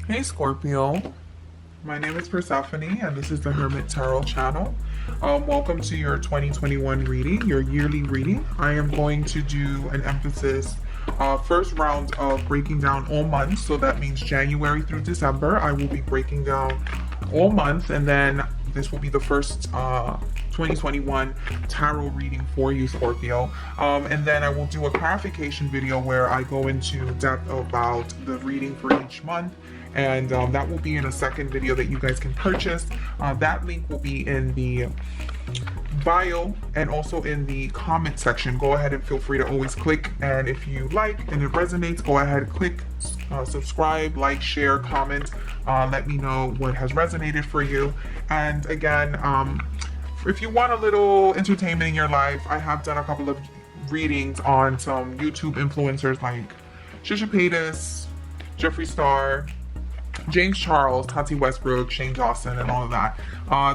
Hey Scorpio, my name is Persephone and this is the Hermit Tarot channel. Welcome to your 2021 reading, your yearly reading. I am going to do an emphasis first round of breaking down all months, so that means January through December. I will be breaking down all months, and then this will be the first 2021 tarot reading for you, Scorpio. And then I will do a clarification video where I go into depth about the reading for each month, and that will be in a second video that you guys can purchase. That link will be in the bio and also in the comment section. Go ahead and feel free to always click, and if you like and it resonates, go ahead, click subscribe, like, share, comment. Let me know what has resonated for you. And again, if you want a little entertainment in your life, I have done a couple of readings on some YouTube influencers like Shisha Paytas, Jeffree Star, James Charles, Tati Westbrook, Shane Dawson, and all of that.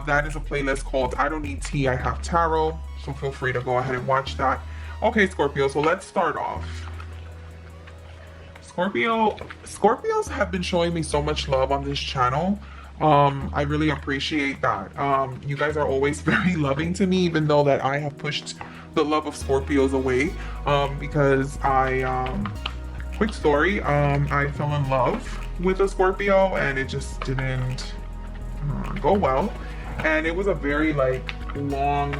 That is a playlist called I Don't Need Tea, I Have Tarot. So feel free to go ahead and watch that. Okay, Scorpio, so let's start off. Scorpios have been showing me so much love on this channel. I really appreciate that. You guys are always very loving to me, even though that I have pushed the love of Scorpios away. Because quick story, I fell in love with a Scorpio and it just didn't go well. And it was a very long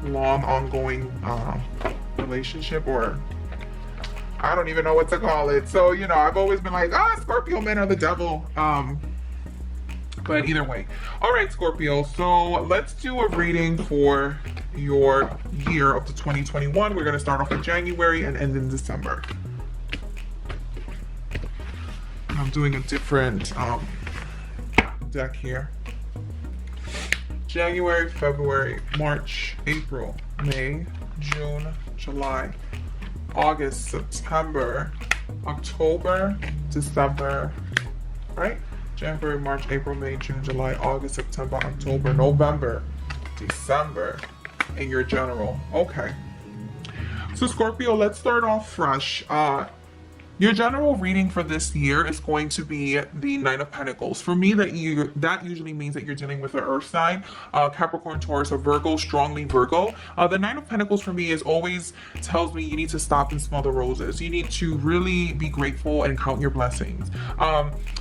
ongoing relationship, or I don't even know what to call it. So, I've always been like, Scorpio men are the devil. But either way. All right, Scorpio. So let's do a reading for your year of the 2021. We're going to start off in January and end in December. I'm doing a different deck here. January, February, March, April, May, June, July, August, September, October, December, right? January, March, April, May, June, July, August, September, October, November, December, and your general. Okay. So Scorpio, let's start off fresh. Your general reading for this year is going to be the Nine of Pentacles. For me, that usually means that you're dealing with an earth sign, Capricorn, Taurus, or Virgo, strongly Virgo. The Nine of Pentacles for me is always tells me you need to stop and smell the roses. You need to really be grateful and count your blessings.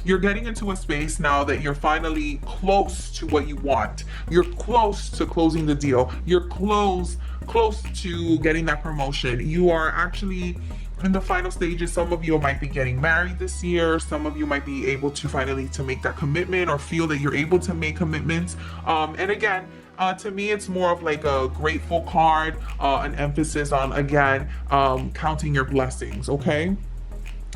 You're getting into a space now that you're finally close to what you want. You're close to closing the deal. You're close to getting that promotion. You are actually in the final stages. Some of you might be getting married this year. Some of you might be able to finally to make that commitment or feel that you're able to make commitments. And again, to me, it's more of like a grateful card, an emphasis on, again, counting your blessings, okay?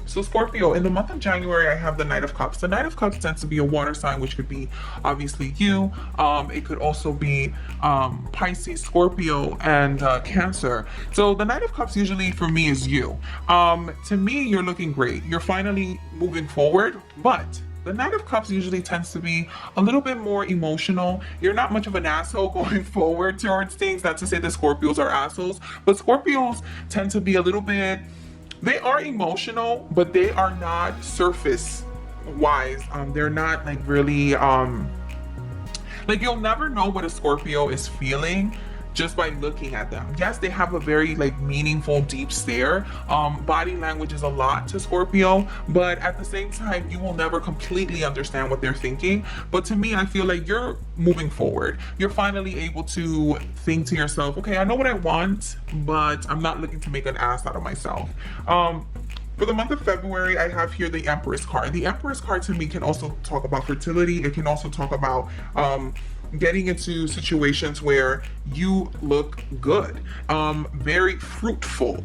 So Scorpio, in the month of January, I have the Knight of Cups. The Knight of Cups tends to be a water sign, which could be obviously you. It could also be Pisces, Scorpio, and Cancer. So the Knight of Cups usually for me is you. To me, you're looking great. You're finally moving forward, but the Knight of Cups usually tends to be a little bit more emotional. You're not much of an asshole going forward towards things. Not to say that Scorpios are assholes, but Scorpios tend to be a little bit, they are emotional, but they are not surface wise. They're not like really, like you'll never know what a Scorpio is feeling just by looking at them. Yes, they have a very meaningful, deep stare. Body language is a lot to Scorpio, but at the same time, you will never completely understand what they're thinking. But to me, I feel like you're moving forward. You're finally able to think to yourself, okay, I know what I want, but I'm not looking to make an ass out of myself. For the month of February, I have here the Empress card. The Empress card to me can also talk about fertility. It can also talk about getting into situations where you look good, very fruitful.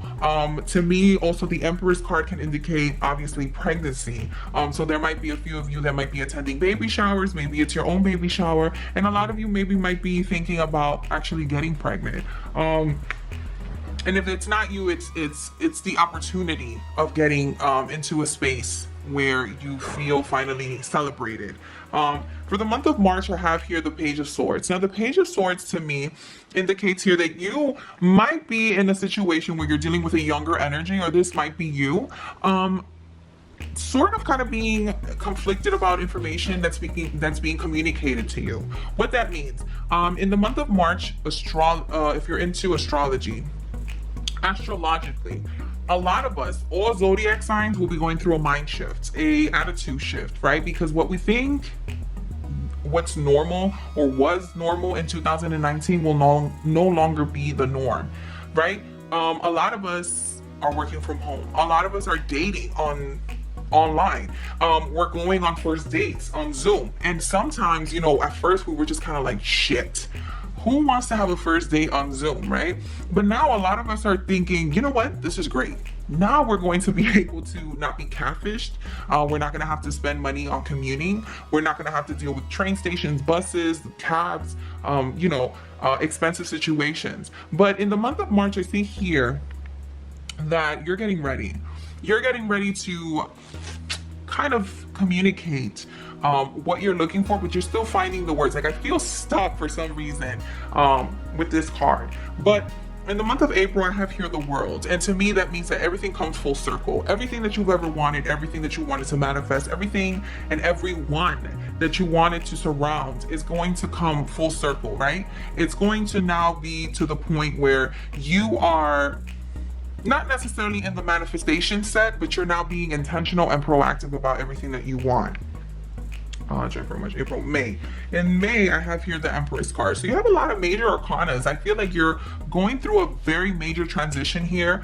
To me, also the Empress card can indicate obviously pregnancy. So there might be a few of you that might be attending baby showers. Maybe it's your own baby shower, and a lot of you maybe might be thinking about actually getting pregnant. And if it's not you, it's the opportunity of getting into a space where you feel finally celebrated. For the month of March, I have here the Page of Swords. Now, the Page of Swords to me indicates here that you might be in a situation where you're dealing with a younger energy, or this might be you. sort of kind of being conflicted about information that's being communicated to you. What that means, in the month of March, if you're into astrology, astrologically, a lot of us, all zodiac signs, will be going through a mind shift, a attitude shift, right? Because what we think what's normal or was normal in 2019 will no longer be the norm, right? A lot of us are working from home. A lot of us are dating online. We're going on first dates on Zoom. And sometimes, at first we were just kind of like, shit, who wants to have a first date on Zoom, right? But now a lot of us are thinking, you know what? This is great. Now we're going to be able to not be catfished. We're not going to have to spend money on commuting. We're not going to have to deal with train stations, buses, cabs, expensive situations. But in the month of March, I see here that you're getting ready. You're getting ready to kind of communicate what you're looking for, but you're still finding the words. Like, I feel stuck for some reason with this card. But in the month of April, I have here the World. And to me, that means that everything comes full circle. Everything that you've ever wanted, everything that you wanted to manifest, everything and everyone that you wanted to surround is going to come full circle, right? It's going to now be to the point where you are not necessarily in the manifestation set, but you're now being intentional and proactive about everything that you want. January, March, April, May. In May, I have here the Empress card. So you have a lot of major arcanas. I feel like you're going through a very major transition here,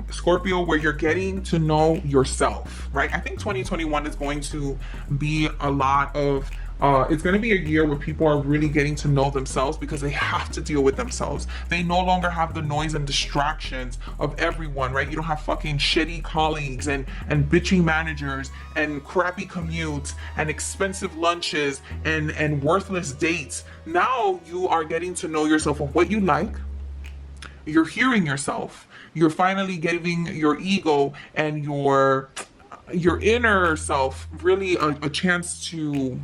Scorpio, where you're getting to know yourself, right? I think 2021 is going to be a lot of it's going to be a year where people are really getting to know themselves because they have to deal with themselves. They no longer have the noise and distractions of everyone, right? You don't have fucking shitty colleagues and bitchy managers and crappy commutes and expensive lunches and worthless dates. Now you are getting to know yourself of what you like. You're hearing yourself. You're finally giving your ego and your inner self really a chance to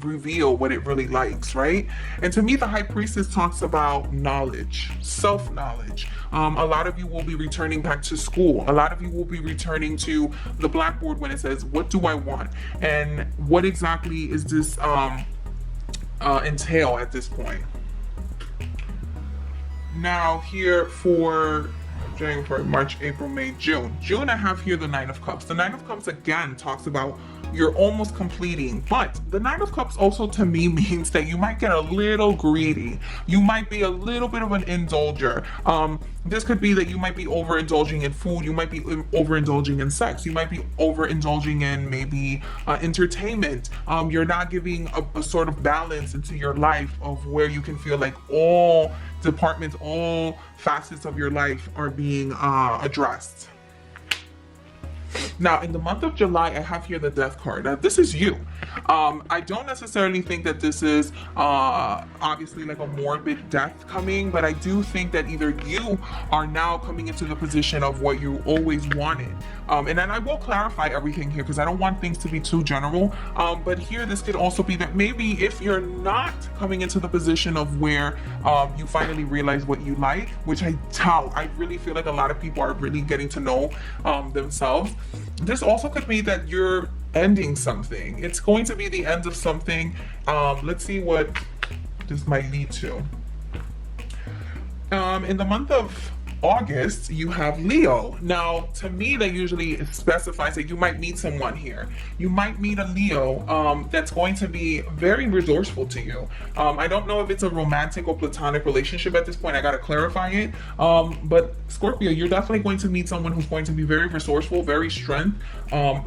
reveal what it really likes, right? And to me, the High Priestess talks about knowledge, self-knowledge. A lot of you will be returning back to school. A lot of you will be returning to the blackboard when it says, what do I want? And what exactly is this entail at this point? Now here for January, March, April, May, June. June, I have here the Nine of Cups. The Nine of Cups again talks about you're almost completing, but the Nine of Cups also to me means that you might get a little greedy. You might be a little bit of an indulger. This could be that you might be overindulging in food. You might be overindulging in sex. You might be overindulging in maybe entertainment. You're not giving a sort of balance into your life of where you can feel like all departments, all facets of your life are being addressed. Now, in the month of July, I have here the Death card. Now, this is you. I don't necessarily think that this is obviously like a morbid death coming, but I do think that either you are now coming into the position of what you always wanted. And then I will clarify everything here because I don't want things to be too general. But here, this could also be that maybe if you're not coming into the position of where you finally realize what you like, which I really feel like a lot of people are really getting to know themselves. This also could be that you're ending something. It's going to be the end of something. Let's see what this might lead to. In the month of August, you have Leo. Now, to me, that usually specifies that you might meet someone here. You might meet a Leo that's going to be very resourceful to you. I don't know if it's a romantic or platonic relationship at this point. I gotta clarify it. But Scorpio, you're definitely going to meet someone who's going to be very resourceful, very strength,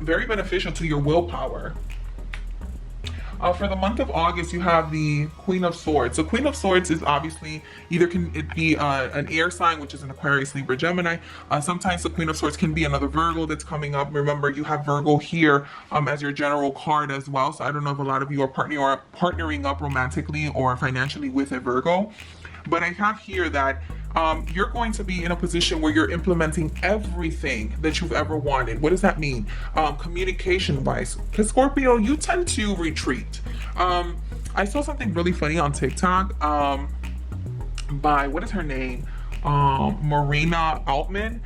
very beneficial to your willpower. For the month of August, you have the Queen of Swords. So Queen of Swords is obviously either can it be an air sign, which is an Aquarius, Libra, Gemini. Sometimes the Queen of Swords can be another Virgo that's coming up. Remember, you have Virgo here as your general card as well. So I don't know if a lot of you are partnering up romantically or financially with a Virgo. But I have here that you're going to be in a position where you're implementing everything that you've ever wanted. What does that mean? Communication wise, because Scorpio, you tend to retreat. I saw something really funny on TikTok by, what is her name? Marina Altman.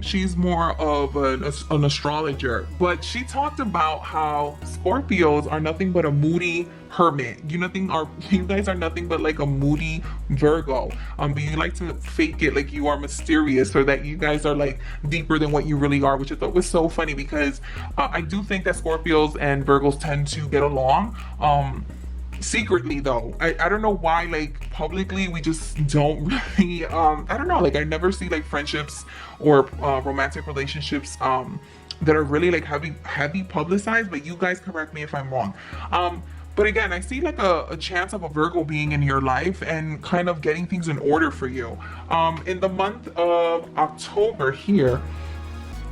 She's more of an astrologer, but she talked about how Scorpios are nothing but a moody hermit. You guys are nothing but like a moody Virgo. But you like to fake it like you are mysterious, or that you guys are like deeper than what you really are, which I thought was so funny because I do think that Scorpios and Virgos tend to get along. Secretly though, I don't know why, like publicly we just don't really I don't know, like I never see like friendships or romantic relationships that are really like heavy publicized, but you guys correct me if I'm wrong. But again, I see like a chance of a Virgo being in your life and kind of getting things in order for you. In the month of October here,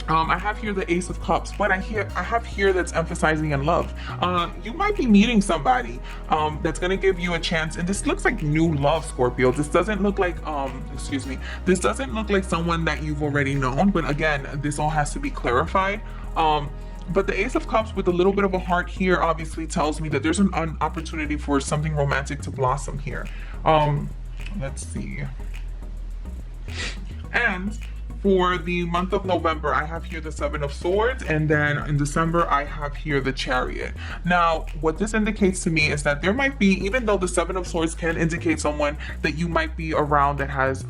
I have here the Ace of Cups, but I have here that's emphasizing in love. You might be meeting somebody that's gonna give you a chance, and this looks like new love, Scorpio. This doesn't look like excuse me. This doesn't look like someone that you've already known, but again, this all has to be clarified. But the Ace of Cups with a little bit of a heart here obviously tells me that there's an opportunity for something romantic to blossom here. Let's see. And for the month of November, I have here the Seven of Swords, and then in December, I have here the Chariot. Now, what this indicates to me is that there might be, even though the Seven of Swords can indicate someone that you might be around that has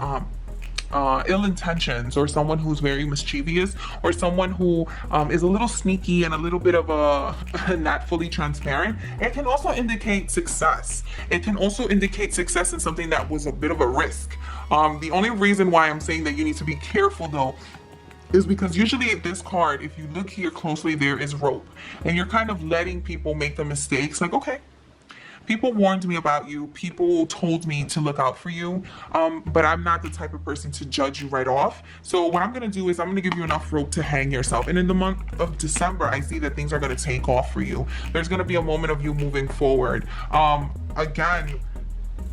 ill intentions, or someone who's very mischievous, or someone who is a little sneaky and a little bit of a not fully transparent. It can also indicate success. It can also indicate success in something that was a bit of a risk. The only reason why I'm saying that you need to be careful though is because usually this card, if you look here closely, there is rope, and you're kind of letting people make the mistakes. Like, okay, people warned me about you, people told me to look out for you, but I'm not the type of person to judge you right off. So what I'm going to do is I'm going to give you enough rope to hang yourself. And in the month of December, I see that things are going to take off for you. There's going to be a moment of you moving forward. Again,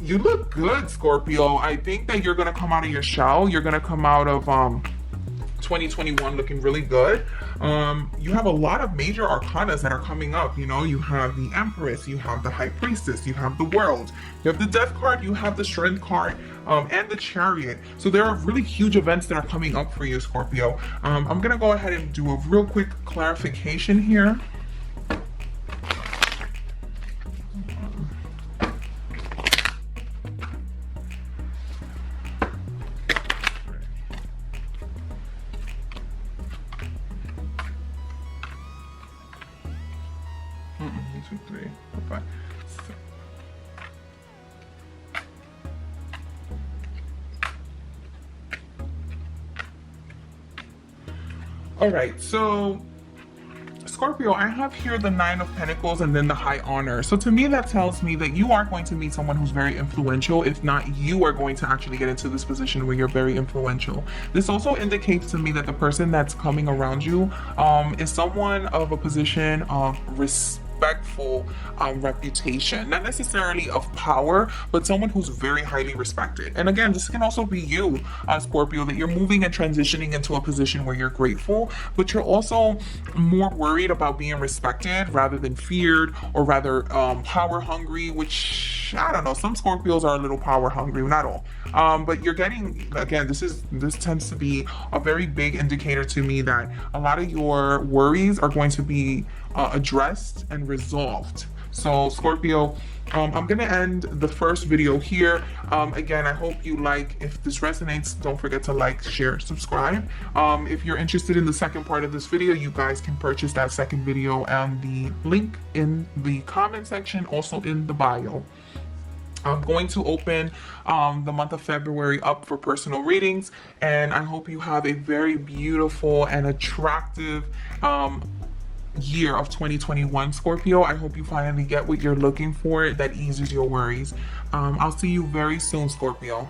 you look good, Scorpio. I think that you're going to come out of your shell. You're going to come out of 2021 looking really good. You have a lot of major arcanas that are coming up. You know, you have the Empress, you have the High Priestess, you have the World, you have the Death card, you have the Strength card, and the Chariot. So there are really huge events that are coming up for you, Scorpio. I'm gonna go ahead and do a real quick clarification here. All right, so Scorpio, I have here the Nine of Pentacles and then the High Honor. So to me, that tells me that you are going to meet someone who's very influential. If not, you are going to actually get into this position where you're very influential. This also indicates to me that the person that's coming around you is someone of a position of respectful reputation, not necessarily of power, but someone who's very highly respected. And again, this can also be you, Scorpio, that you're moving and transitioning into a position where you're grateful, but you're also more worried about being respected rather than feared, or rather power hungry, which I don't know, some Scorpios are a little power hungry, not all. But you're getting, again, this tends to be a very big indicator to me that a lot of your worries are going to be addressed and resolved. So Scorpio, I'm gonna end the first video here. Again, I hope you like. If this resonates, don't forget to like, share, subscribe. If you're interested in the second part of this video, you guys can purchase that second video, and the link in the comment section, also in the bio. I'm going to open the month of February up for personal readings, and I hope you have a very beautiful and attractive year of 2021, Scorpio. I hope you finally get what you're looking for that eases your worries. I'll see you very soon, Scorpio.